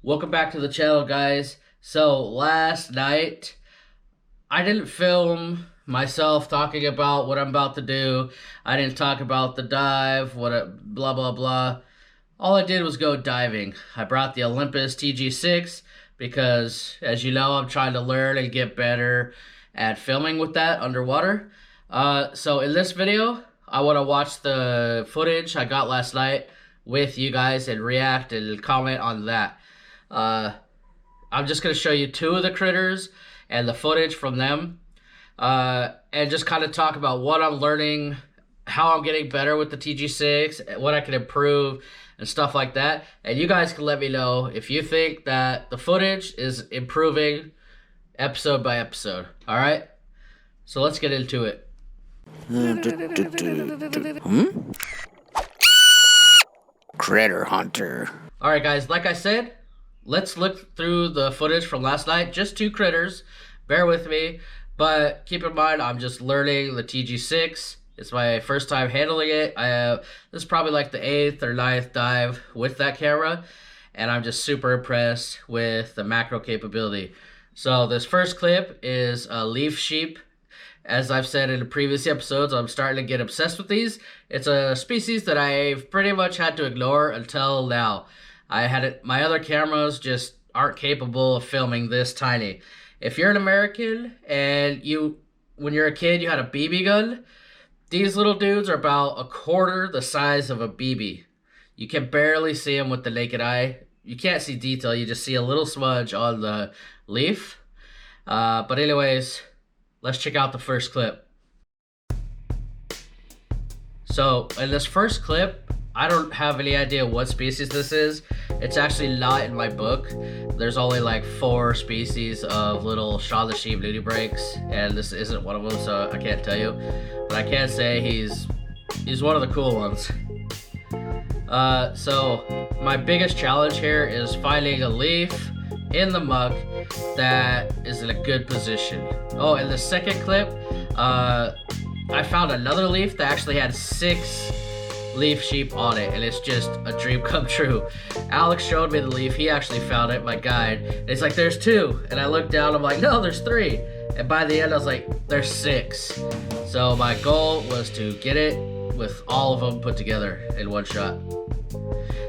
Welcome back to the channel, guys. So last night I didn't film myself talking about what I'm about to do. I didn't talk about the dive, blah blah blah. All I did was go diving. I brought the Olympus TG-6 because, as you know, I'm trying to learn and get better at filming with that underwater. So in this video, I want to watch the footage I got last night with you guys and react and comment on that. I'm just going to show you two of the critters and the footage from them, and just kind of talk about what I'm learning, how I'm getting better with the TG-6, what I can improve, and stuff like that. And you guys can let me know if you think that the footage is improving episode by episode. All right? So let's get into it. Critter Hunter. All right, guys, like I said, let's look through the footage from last night. Just two critters. Bear with me. But keep in mind, I'm just learning the TG-6. It's my first time handling it. This is probably like the 8th or 9th dive with that camera. And I'm just super impressed with the macro capability. So this first clip is a leaf sheep. As I've said in the previous episodes, I'm starting to get obsessed with these. It's a species that I've pretty much had to ignore until now. My other cameras just aren't capable of filming this tiny. If you're an American and when you're a kid, you had a BB gun, these little dudes are about a quarter the size of a BB. You can barely see them with the naked eye. You can't see detail, you just see a little smudge on the leaf. But anyways, let's check out the first clip. So in this first clip, I don't have any idea what species this is. It's actually not in my book. There's only like 4 species of little Shaun the Sheep nudibranchs, and this isn't one of them, so I can't tell you. But I can say he's one of the cool ones. So my biggest challenge here is finding a leaf in the muck that is in a good position. Oh, in the second clip, I found another leaf that actually had 6 leaf sheep on it, and it's just a dream come true. Alex showed me the leaf. He actually found it, my guide, and he's like, there's 2, and I looked down, I'm like, no, there's 3, and by the end I was like, there's 6. So my goal was to get it with all of them put together in one shot.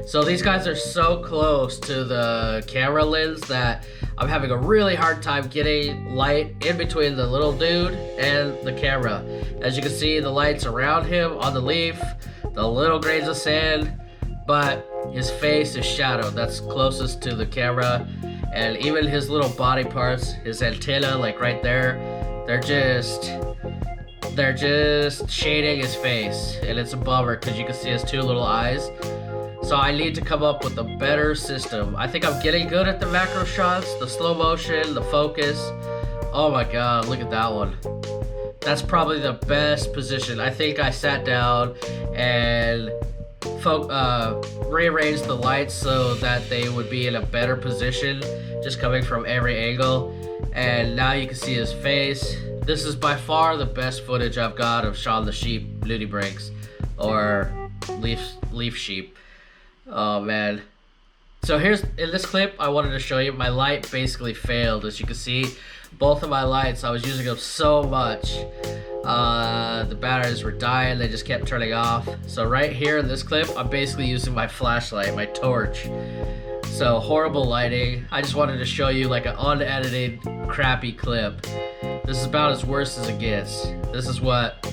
So these guys are so close to the camera lens that I'm having a really hard time getting light in between the little dude and the camera. As you can see, the light's around him on the leaf, the little grains of sand, but his face is shadowed. That's closest to the camera, and even his little body parts, his antenna, like right there, they're just shading his face, and it's a bummer because you can see his 2 little eyes. So I need to come up with a better system. I think I'm getting good at the macro shots, the slow motion, the focus. Oh my god, look at that one. That's probably the best position. I think I sat down and rearranged the lights so that they would be in a better position, just coming from every angle. And now you can see his face. This is by far the best footage I've got of Shaun the Sheep nudibranchs, or leaf sheep. Oh man. So in this clip, I wanted to show you my light basically failed. As you can see, both of my lights, I was using them so much. The batteries were dying, they just kept turning off. So right here in this clip, I'm basically using my flashlight, my torch. So horrible lighting. I just wanted to show you like an unedited, crappy clip. This is about as worse as it gets. This is what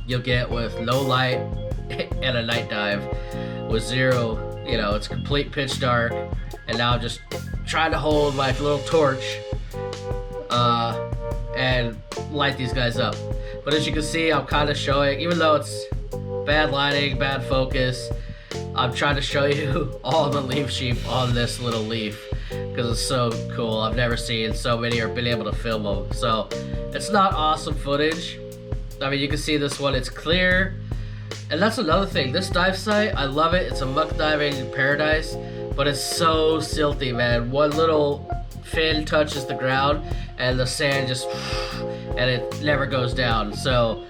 you'll get with no light and a night dive with 0, it's complete pitch dark, and now I'm just trying to hold my little torch and light these guys up. But as you can see, I'm kind of showing, even though it's bad lighting, bad focus, I'm trying to show you all the leaf sheep on this little leaf because it's so cool. I've never seen so many or been able to film them. So it's not awesome footage. I mean, you can see this one, it's clear. And that's another thing, this dive site, I love it. It's a muck diving paradise, but it's so silty, man. One little fin touches the ground and the sand just, and it never goes down. So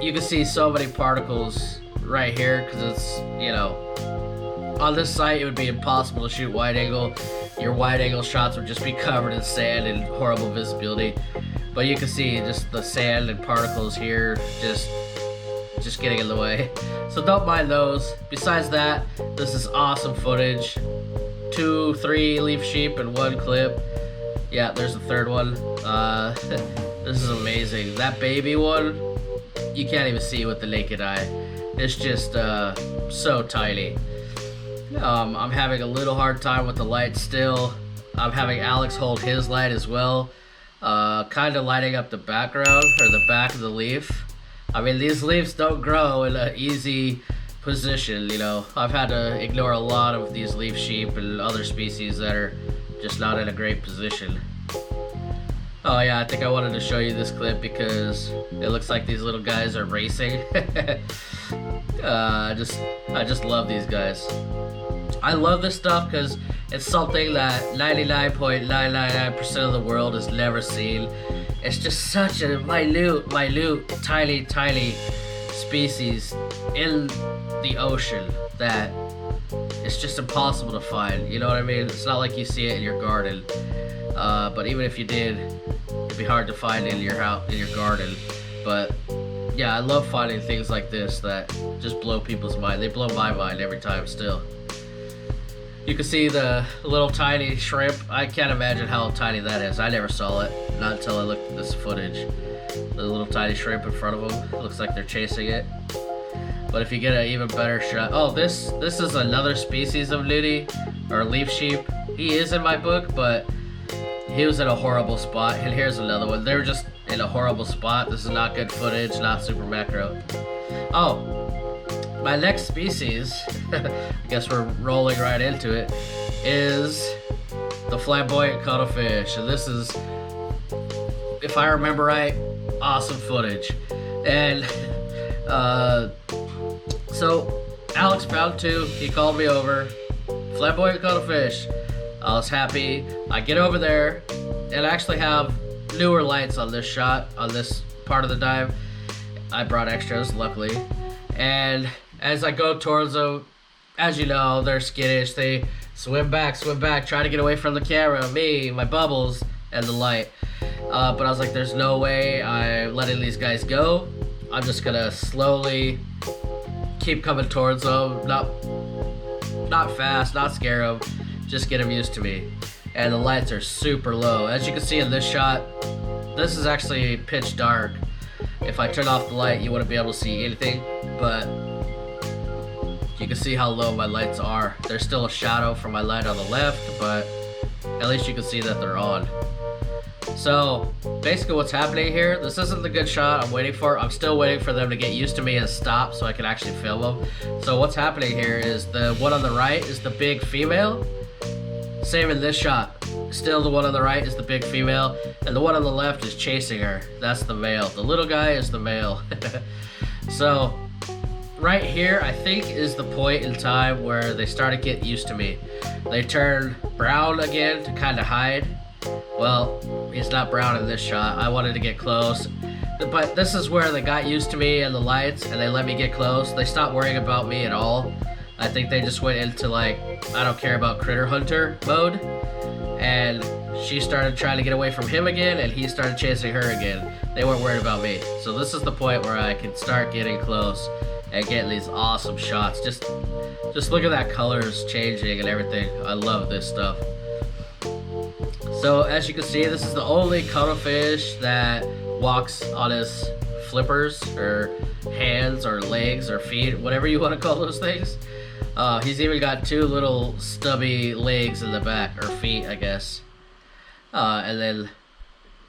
you can see so many particles right here because it's, on this site, it would be impossible to shoot wide angle. Your wide angle shots would just be covered in sand and horrible visibility. But you can see just the sand and particles here just getting in the way. So don't mind those. Besides that, this is awesome footage. 2, 3 leaf sheep in one clip. Yeah, there's the third one. This is amazing. That baby one, you can't even see with the naked eye. It's just so tiny. I'm having a little hard time with the light still. I'm having Alex hold his light as well. Kind of lighting up the background or the back of the leaf. I mean, these leaves don't grow in an easy position, you know. I've had to ignore a lot of these leaf sheep and other species that are just not in a great position. Oh yeah, I think I wanted to show you this clip because it looks like these little guys are racing. I just love these guys. I love this stuff because it's something that 99.999% of the world has never seen. It's just such a minute, tiny species in the ocean that it's just impossible to find. You know what I mean? It's not like you see it in your garden. But even if you did, it'd be hard to find in your house, in your garden. But yeah, I love finding things like this that just blow people's mind. They blow my mind every time still. You can see the little tiny shrimp. I can't imagine how tiny that is. I never saw it, not until I looked at this footage. The little tiny shrimp in front of them. It looks like they're chasing it. But if you get an even better shot, oh, this is another species of nudie or leaf sheep. He is in my book, but he was in a horrible spot. And here's another one. They're just in a horrible spot. This is not good footage, not super macro. Oh, my next species, I guess we're rolling right into it, is the flamboyant cuttlefish. And this is, if I remember right, awesome footage. And so Alex found two. He called me over. Flamboyant cuttlefish. I was happy. I get over there and I actually have newer lights on this shot, on this part of the dive. I brought extras, luckily. And as I go towards them, as you know, they're skittish. They swim back, try to get away from the camera, me, my bubbles, and the light. But I was like, there's no way I'm letting these guys go. I'm just gonna slowly keep coming towards them. Not fast, not scare them. Just get them used to me. And the lights are super low. As you can see in this shot, this is actually pitch dark. If I turn off the light, you wouldn't be able to see anything, but you can see how low my lights are. There's still a shadow from my light on the left, but at least you can see that they're on. So basically what's happening here, this isn't the good shot I'm still waiting for them to get used to me and stop so I can actually film them. So what's happening here is the one on the right is the big female. Same in this shot. Still the one on the right is the big female, and the one on the left is chasing her. That's the male. The little guy is the male. So right here, I think, is the point in time where they start to get used to me. They turn brown again to kind of hide. Well, he's not brown in this shot. I wanted to get close. But this is where they got used to me and the lights, and they let me get close. They stopped worrying about me at all. I think they just went into like, I don't care about critter hunter mode. And she started trying to get away from him again, and he started chasing her again. They weren't worried about me. So this is the point where I can start getting close and getting these awesome shots. Just look at that colors changing and everything. I love this stuff. So as you can see, this is the only cuttlefish that walks on his flippers or hands or legs or feet, whatever you want to call those things. He's even got two little stubby legs in the back, or feet, I guess. And then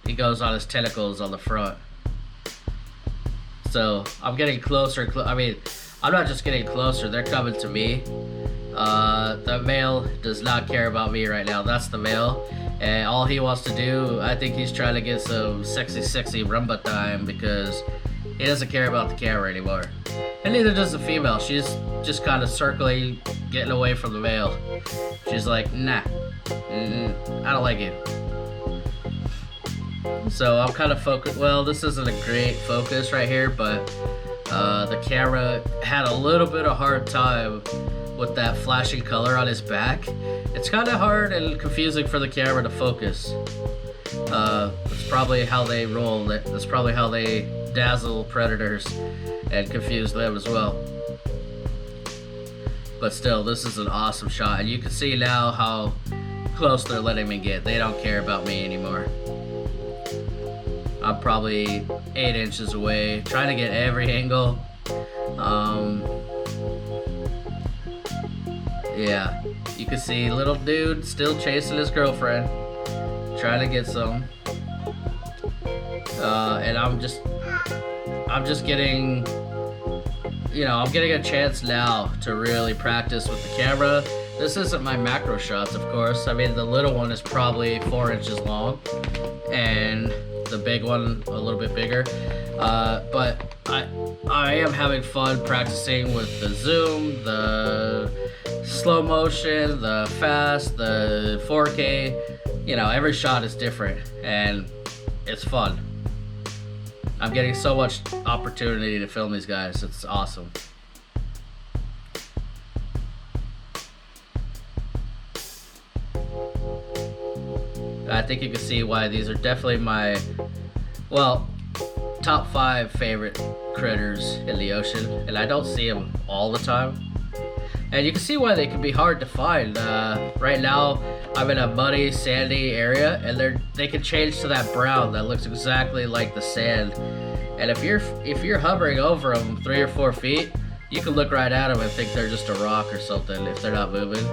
he goes on his tentacles on the front. So I'm getting closer. I mean, I'm not just getting closer, they're coming to me. The male does not care about me right now. That's the male. And all he wants to do, I think he's trying to get some sexy rumba time because he doesn't care about the camera anymore. And neither does the female. She's just kind of circling, getting away from the male. She's like, nah, I don't like you. So I'm kind of focused. Well, this isn't a great focus right here, but the camera had a little bit of hard time with that flashing color on his back. It's kind of hard and confusing for the camera to focus. That's probably how they roll. That's probably how they dazzle predators and confuse them as well. But still, this is an awesome shot, and you can see now how close they're letting me get. They don't care about me anymore. I'm probably 8 inches away, trying to get every angle. Yeah, you can see little dude still chasing his girlfriend, trying to get some. And I'm just getting, you know, I'm getting a chance now to really practice with the camera. This isn't my macro shots, of course. I mean, the little one is probably 4 inches long, and the big one a little bit bigger. But I am having fun practicing with the zoom, the slow motion, the fast, the 4K. You know, every shot is different, and it's fun. I'm getting so much opportunity to film these guys. It's awesome. I think you can see why these are definitely my, well, top 5 favorite critters in the ocean, and I don't see them all the time. And you can see why they can be hard to find. Right now, I'm in a muddy, sandy area, and they can change to that brown that looks exactly like the sand. And if you're hovering over them 3 or 4 feet, you can look right at them and think they're just a rock or something if they're not moving.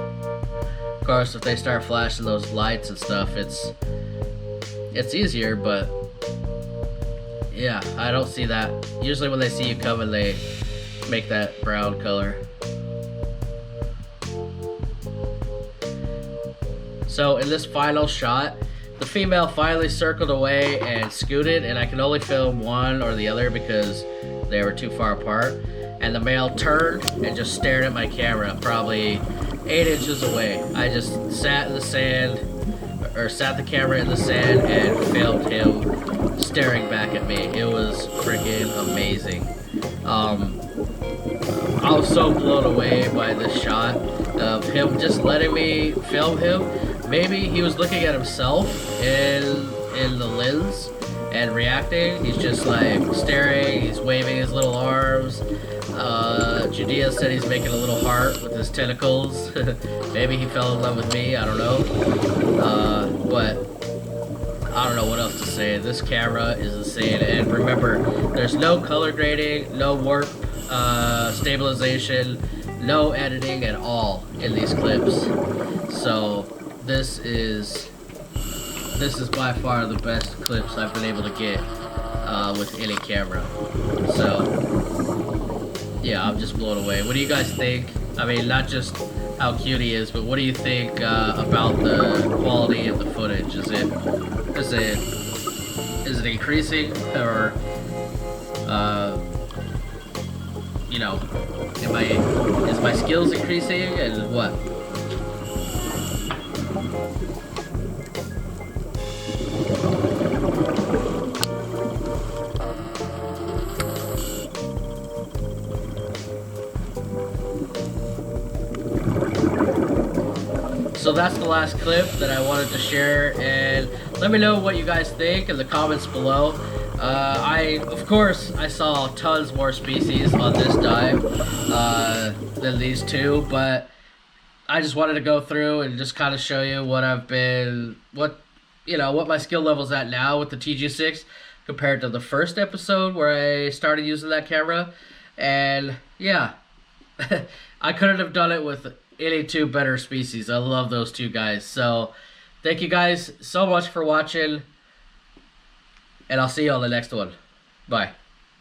Of course, if they start flashing those lights and stuff, it's easier, but yeah, I don't see that. Usually when they see you coming, they make that brown color. So in this final shot, the female finally circled away and scooted, and I can only film one or the other because they were too far apart. And the male turned and just stared at my camera, probably 8 inches away. I just sat in the sand, or sat the camera in the sand and filmed him staring back at me. It was freaking amazing. I was so blown away by this shot of him just letting me film him. Maybe he was looking at himself in the lens and reacting. He's just like staring, he's waving his little arms. Judea said he's making a little heart with his tentacles. Maybe he fell in love with me, I don't know. But I don't know what else to say. This camera is insane. And remember, there's no color grading, no warp stabilization, no editing at all in these clips. So this is by far the best clips I've been able to get with any camera. So yeah, I'm just blown away. What do you guys think? I mean, not just how cute he is, but what do you think about the quality of the footage? Is it increasing, or you know, is my skills increasing, and what? So that's the last clip that I wanted to share, and let me know what you guys think in the comments below. Of course, I saw tons more species on this dive than these two, but I just wanted to go through and just kind of show you what my skill level's at now with the TG-6 compared to the first episode where I started using that camera. And yeah, I couldn't have done it with any two better species. I love those two guys. So thank you guys so much for watching, and I'll see you on the next one. Bye.